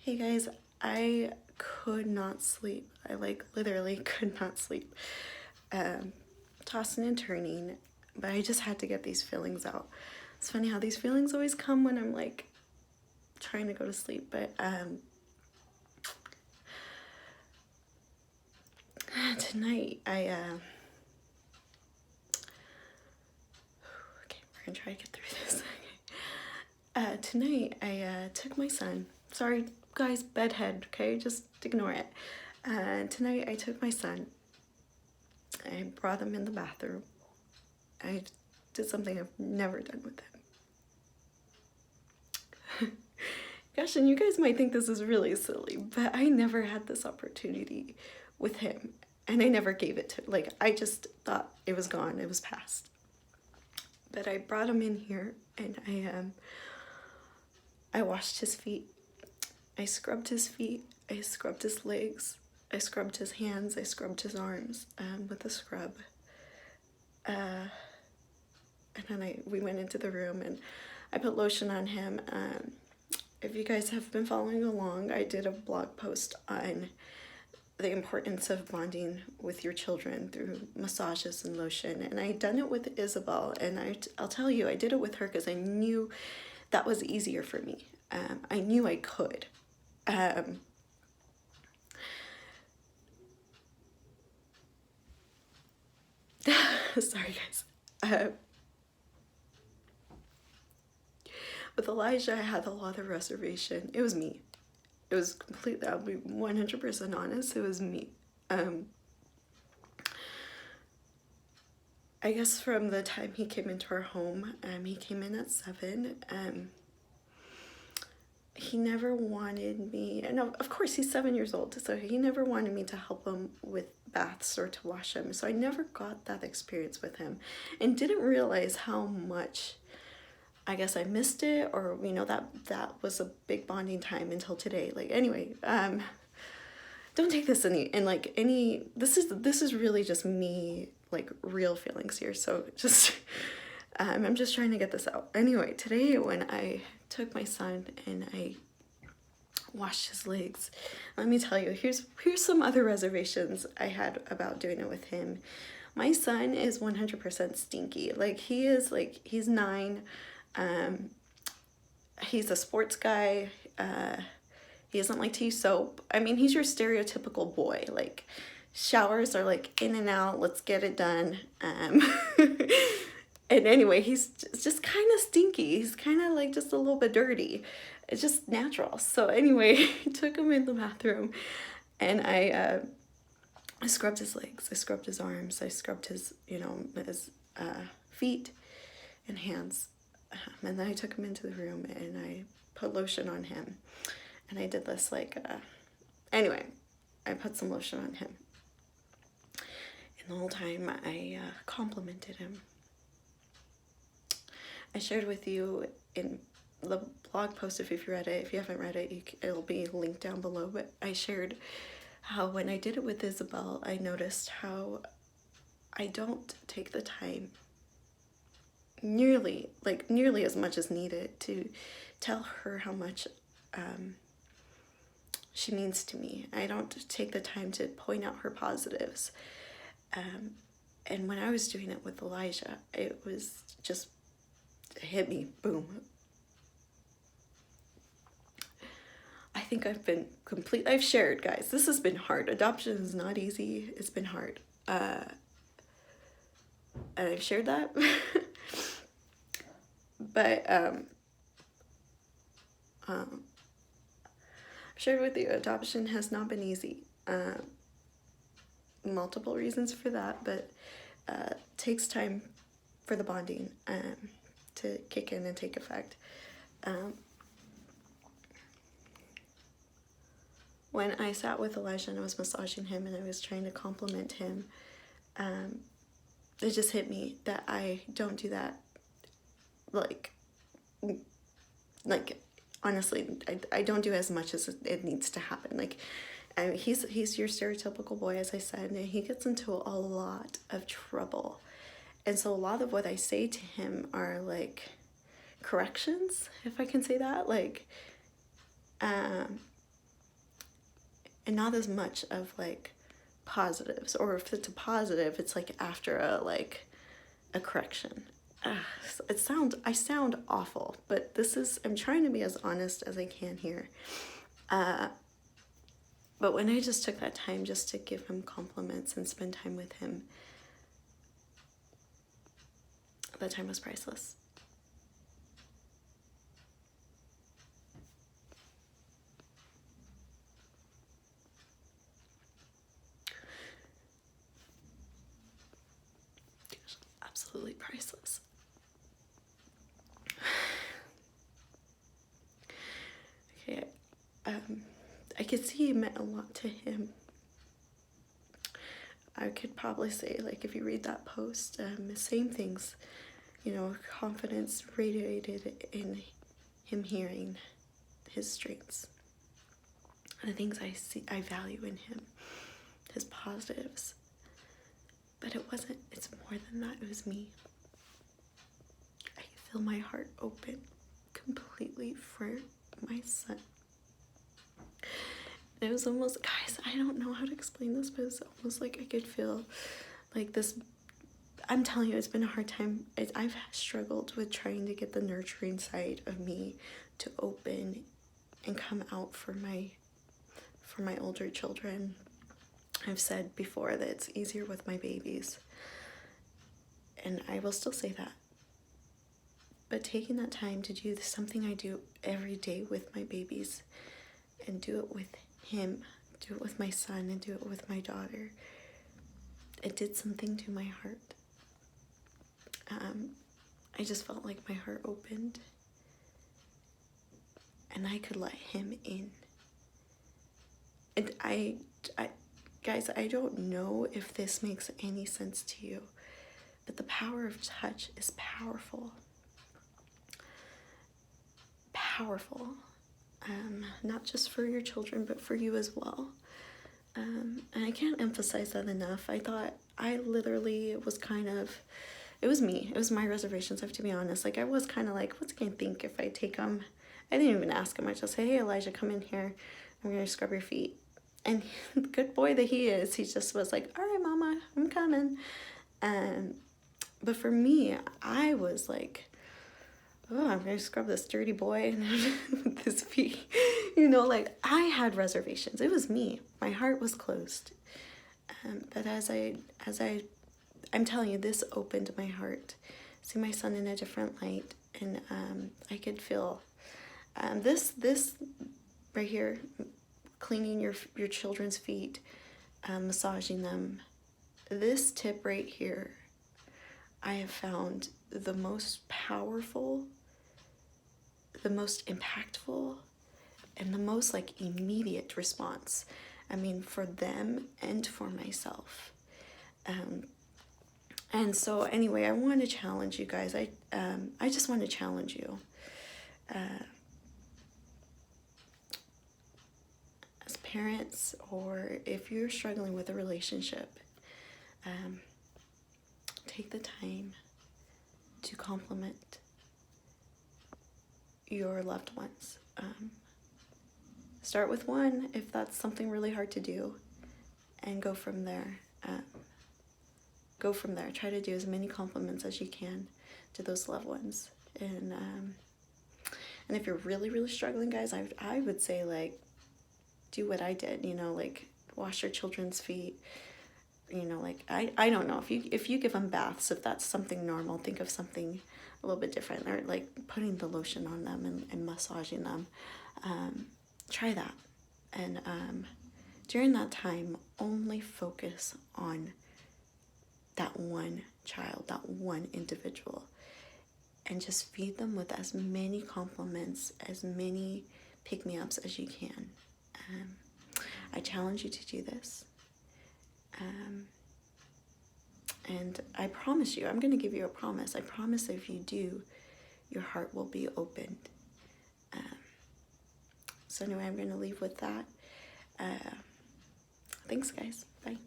Hey guys, I could not sleep. I literally could not sleep. Tossing and turning, but I just had to get these feelings out. It's funny how these feelings always come when I'm like trying to go to sleep, but tonight okay, we're gonna try to get through this. Tonight I took my son. Sorry guys, bedhead, okay? Just ignore it. Tonight I took my son. I brought him in the bathroom. I did something I've never done with him. Gosh, and you guys might think this is really silly, but I never had this opportunity with him. And I never gave it to, like, I just thought it was gone, it was past. But I brought him in here and I washed his feet. I scrubbed his feet, I scrubbed his legs, I scrubbed his hands, I scrubbed his arms with a scrub. And then we went into the room and I put lotion on him. If you guys have been following along, I did a blog post on the importance of bonding with your children through massages and lotion. And I done it with Isabel, and I'll tell you, I did it with her because I knew that was easier for me. I knew I could. Sorry guys. With Elijah, I had a lot of reservation. It was me. It was completely, I'll be 100% honest, it was me. I guess from the time he came into our home, he came in at 7. He never wanted me, and of course he's 7 years old, so he never wanted me to help him with baths or to wash him. So I never got that experience with him and didn't realize how much, I guess I missed it, or you know, that was a big bonding time until today. Like, anyway, don't take this this is really just me, like, real feelings here. So just I'm just trying to get this out. Anyway, today when I took my son and I washed his legs, let me tell you, here's some other reservations I had about doing it with him. My son is 100% stinky. Like, he's 9. He's a sports guy. He doesn't like to use soap. I mean, he's your stereotypical boy. Like, showers are like in and out, let's get it done. And anyway, he's just kind of stinky. He's kind of like just a little bit dirty. It's just natural. So anyway, I took him in the bathroom and I scrubbed his legs, I scrubbed his arms, I scrubbed his, his feet and hands. And then I took him into the room and I put lotion on him. And I did this anyway, I put some lotion on him. And the whole time I complimented him. I shared with you in the blog post, if you read it. If you haven't read it, it'll be linked down below. But I shared how when I did it with Isabel, I noticed how I don't take the time nearly as much as needed to tell her how much she means to me. I don't take the time to point out her positives. And when I was doing it with Elijah, it was just, it hit me, boom. I think I've shared, guys, this has been hard. Adoption is not easy. It's been hard. And I've shared that. But I've shared with you, adoption has not been easy. Multiple reasons for that, but takes time for the bonding to kick in and take effect. When I sat with Elijah and I was massaging him and I was trying to compliment him, it just hit me that I don't do that. Like honestly, I don't do as much as it needs to happen. Like, he's your stereotypical boy, as I said, and he gets into a lot of trouble. And so a lot of what I say to him are like corrections, if I can say that. Like, and not as much of like positives, or if it's a positive, it's like after a correction. I sound awful, but I'm trying to be as honest as I can here. But when I just took that time just to give him compliments and spend time with him, that time was priceless. Absolutely priceless. Okay, I could see it meant a lot to him. I could probably say, like, if you read that post, the same things, you know, confidence radiated in him hearing his strengths, the things I value in him, his positives. But it's more than that, it was me. I could feel my heart open completely for my son. It was almost, guys, I don't know how to explain this, but it's almost like I could feel like this. I'm telling you, it's been a hard time. I've struggled with trying to get the nurturing side of me to open and come out for my older children. I've said before that it's easier with my babies, and I will still say that. But taking that time to do something I do every day with my babies, and do it with him, do it with my son, and do it with my daughter, it did something to my heart. I just felt like my heart opened, and I could let him in. And guys, I don't know if this makes any sense to you, but the power of touch is powerful. Powerful. Not just for your children, but for you as well. And I can't emphasize that enough. I literally was it was me. It was my reservations, I have to be honest. Like, I was kind of like, what's he gonna think if I take him? I didn't even ask him. I just say, hey, Elijah, come in here. I'm gonna scrub your feet. And good boy that he is, he just was like, all right, mama, I'm coming. But for me, I was like, oh, I'm gonna scrub this dirty boy with his feet. You know, like, I had reservations. It was me. My heart was closed. But I'm telling you, this opened my heart. See my son in a different light, and I could feel this right here, cleaning your children's feet, massaging them. This tip right here, I have found the most powerful, the most impactful, and the most like immediate response. I mean, for them and for myself. And so anyway, I want to challenge you guys. I just want to challenge you. As parents, or if you're struggling with a relationship, take the time to compliment your loved ones. Start with one if that's something really hard to do, and go from there. Try to do as many compliments as you can to those loved ones. And if you're really, really struggling, guys, I would say, like, do what I did, you know, like, wash your children's feet. You know, like, I don't know, if you give them baths, if that's something normal, think of something a little bit different, or like putting the lotion on them and massaging them. Try that. And during that time, only focus on that one child, that one individual, and just feed them with as many compliments, as many pick-me-ups as you can. I challenge you to do this. And I promise you, I'm going to give you a promise. I promise if you do, your heart will be opened. So anyway, I'm going to leave with that. Thanks, guys. Bye.